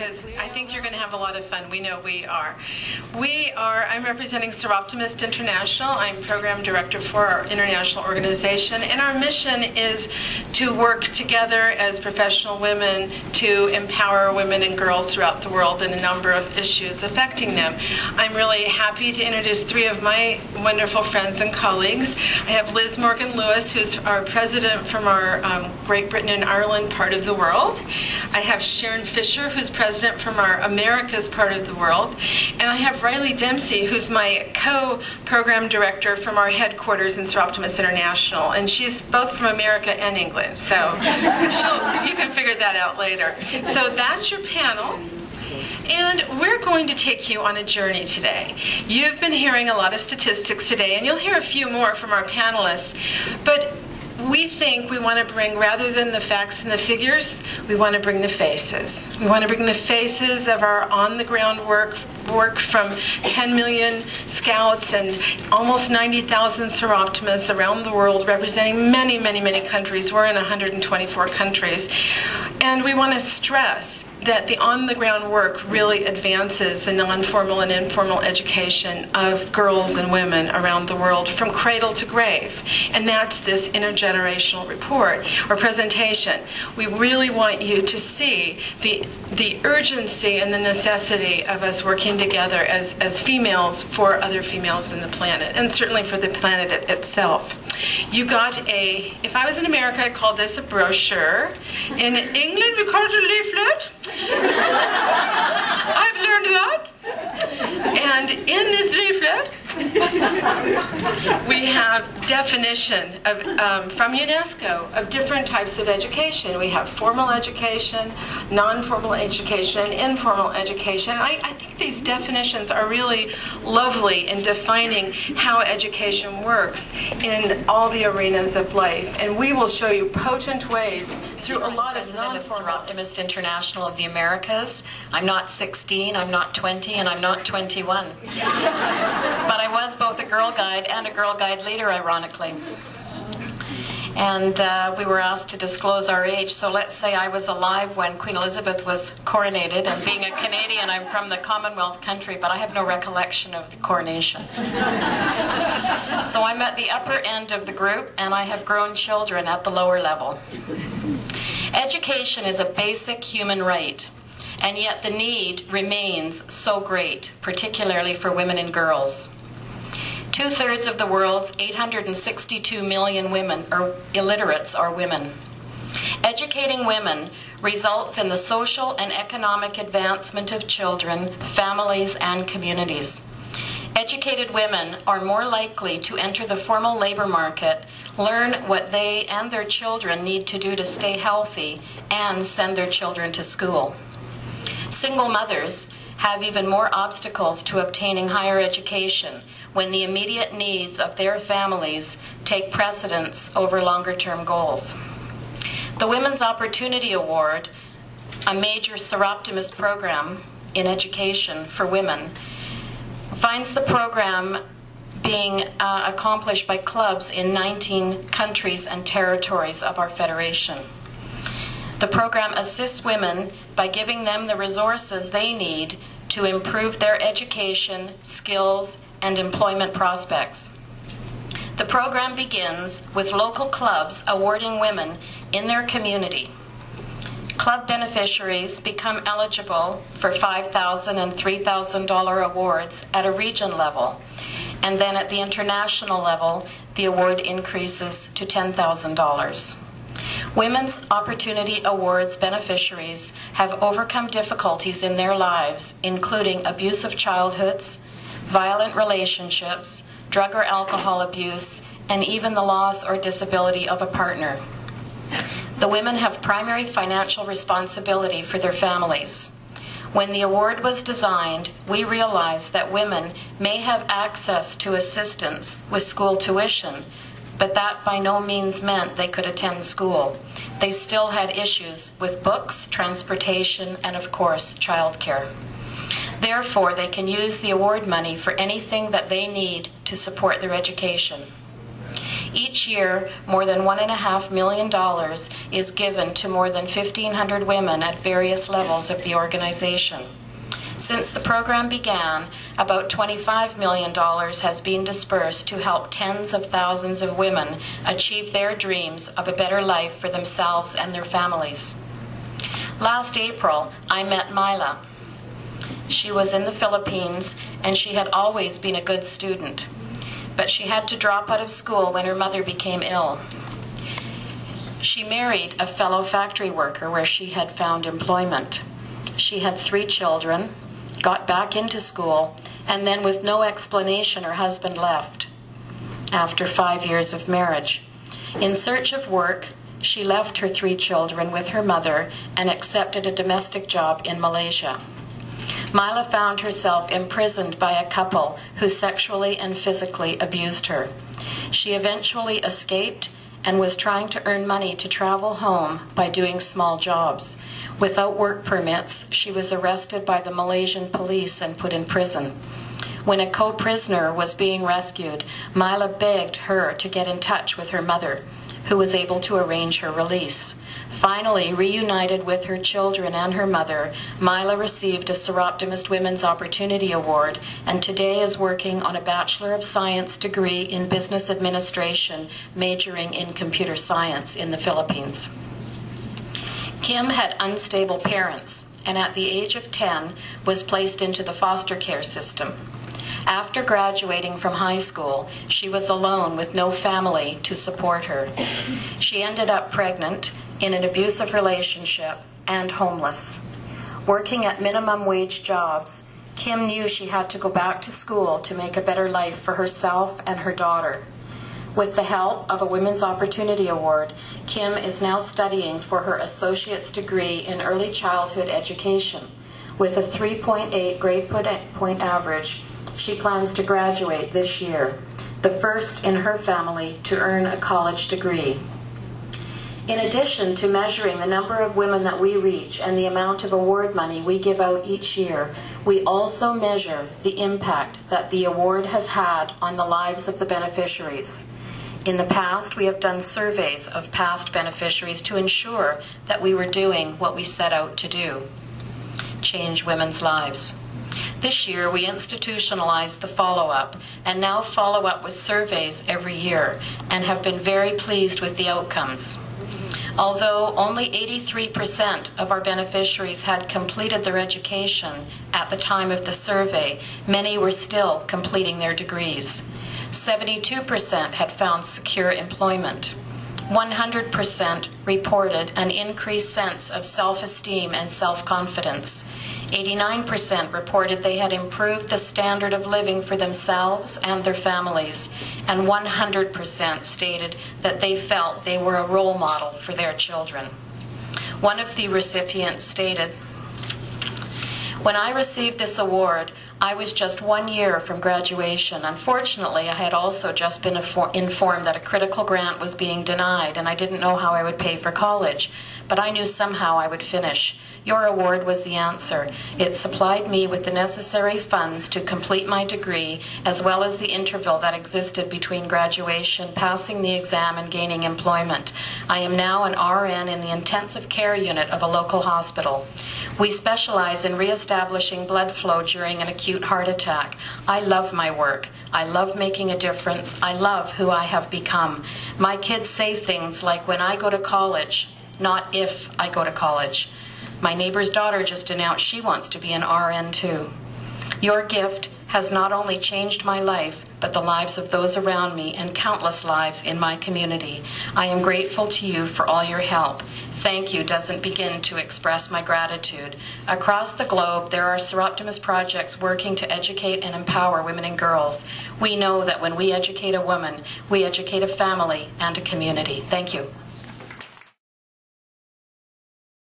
because I think you're going to have a lot of fun. We know we are. I'm representing Soroptimist International. I'm program director for our international organization, and our mission is to work together as professional women to empower women and girls throughout the world in a number of issues affecting them. I'm really happy to introduce three of my wonderful friends and colleagues. I have Liz Morgan-Lewis, who's our president from our Great Britain and Ireland part of the world. I have Sharon Fishe, who's president from our Americas part of the world. And I have Riley Dempsey, who's my co-program director from our headquarters in Soroptimist International. And she's both from America and England, so you can figure that out later. So that's your panel. And we're going to take you on a journey today. You've been hearing a lot of statistics today, and you'll hear a few more from our panelists. But we think we want to bring, rather than the facts and the figures, we want to bring the faces. We want to bring the faces of our on-the-ground work from 10 million scouts and almost 90,000 Soroptimists around the world, representing many, many, many countries. We're in 124 countries. And we want to stress that the on-the-ground work really advances the non-formal and informal education of girls and women around the world from cradle to grave. And that's this intergenerational report or presentation. We really want you to see the urgency and the necessity of us working together as females for other females in the planet, and certainly for the planet itself. You got if I was in America, I'd call this a brochure. In England, we call it a leaflet. I've learned that. And in this leaflet, we have definition of, from UNESCO of different types of education. We have formal education, non-formal education, and informal education. I think these definitions are really lovely in defining how education works in all the arenas of life. And we will show you potent ways through a lot of non-formal. Soroptimist International of the Americas. I'm not 16, I'm not 20, and I'm not 21. But I was both a Girl Guide and a Girl Guide leader, ironically. And we were asked to disclose our age, so let's say I was alive when Queen Elizabeth was coronated, and being a Canadian, I'm from the Commonwealth country, but I have no recollection of the coronation. So I'm at the upper end of the group, and I have grown children at the lower level. Education is a basic human right, and yet the need remains so great, particularly for women and girls. 2/3 of the world's 862 million women or illiterates are women. Educating women results in the social and economic advancement of children, families, and communities. Educated women are more likely to enter the formal labor market, learn what they and their children need to do to stay healthy, and send their children to school. Single mothers have even more obstacles to obtaining higher education when the immediate needs of their families take precedence over longer-term goals. The Women's Opportunity Award, a major Soroptimist program in education for women, finds the program being accomplished by clubs in 19 countries and territories of our federation. The program assists women by giving them the resources they need to improve their education, skills, and employment prospects. The program begins with local clubs awarding women in their community. Club beneficiaries become eligible for $5,000 and $3,000 awards at a region level, and then at the international level, the award increases to $10,000. Women's Opportunity Awards beneficiaries have overcome difficulties in their lives, including abusive childhoods, violent relationships, drug or alcohol abuse, and even the loss or disability of a partner. The women have primary financial responsibility for their families. When the award was designed, we realized that women may have access to assistance with school tuition, but that by no means meant they could attend school. They still had issues with books, transportation, and of course, childcare. Therefore, they can use the award money for anything that they need to support their education. Each year, more than $1.5 million is given to more than 1,500 women at various levels of the organization. Since the program began, about $25 million has been dispersed to help tens of thousands of women achieve their dreams of a better life for themselves and their families. Last April, I met Mila. She was in the Philippines, and she had always been a good student, but she had to drop out of school when her mother became ill. She married a fellow factory worker where she had found employment. She had 3 children, got back into school, and then with no explanation, her husband left after 5 years of marriage. In search of work, she left her 3 children with her mother and accepted a domestic job in Malaysia. Mila found herself imprisoned by a couple who sexually and physically abused her. She eventually escaped and was trying to earn money to travel home by doing small jobs. Without work permits, she was arrested by the Malaysian police and put in prison. When a co-prisoner was being rescued, Mila begged her to get in touch with her mother, who was able to arrange her release. Finally, reunited with her children and her mother, Mila received a Soroptimist Women's Opportunity Award and today is working on a Bachelor of Science degree in Business Administration, majoring in computer science in the Philippines. Kim had unstable parents and at the age of 10 was placed into the foster care system. After graduating from high school, she was alone with no family to support her. She ended up pregnant, in an abusive relationship, and homeless. Working at minimum wage jobs, Kim knew she had to go back to school to make a better life for herself and her daughter. With the help of a Women's Opportunity Award, Kim is now studying for her associate's degree in early childhood education. With a 3.8 grade point average, she plans to graduate this year, the first in her family to earn a college degree. In addition to measuring the number of women that we reach and the amount of award money we give out each year, we also measure the impact that the award has had on the lives of the beneficiaries. In the past, we have done surveys of past beneficiaries to ensure that we were doing what we set out to do: change women's lives. This year, we institutionalized the follow-up and now follow up with surveys every year and have been very pleased with the outcomes. Although only 83% of our beneficiaries had completed their education at the time of the survey, many were still completing their degrees. 72% had found secure employment. 100% reported an increased sense of self-esteem and self-confidence. 89% reported they had improved the standard of living for themselves and their families, and 100% stated that they felt they were a role model for their children. One of the recipients stated, "When I received this award, I was just 1 year from graduation. Unfortunately, I had also just been informed that a critical grant was being denied, and I didn't know how I would pay for college, but I knew somehow I would finish. Your award was the answer. It supplied me with the necessary funds to complete my degree, as well as the interval that existed between graduation, passing the exam, and gaining employment. I am now an RN in the intensive care unit of a local hospital. We specialize in reestablishing blood flow during an acute heart attack. I love my work. I love making a difference. I love who I have become. My kids say things like, when I go to college, not if I go to college. My neighbor's daughter just announced she wants to be an RN too. Your gift has not only changed my life, but the lives of those around me and countless lives in my community. I am grateful to you for all your help. Thank you doesn't begin to express my gratitude. Across the globe, there are Soroptimist projects working to educate and empower women and girls. We know that when we educate a woman, we educate a family and a community." Thank you.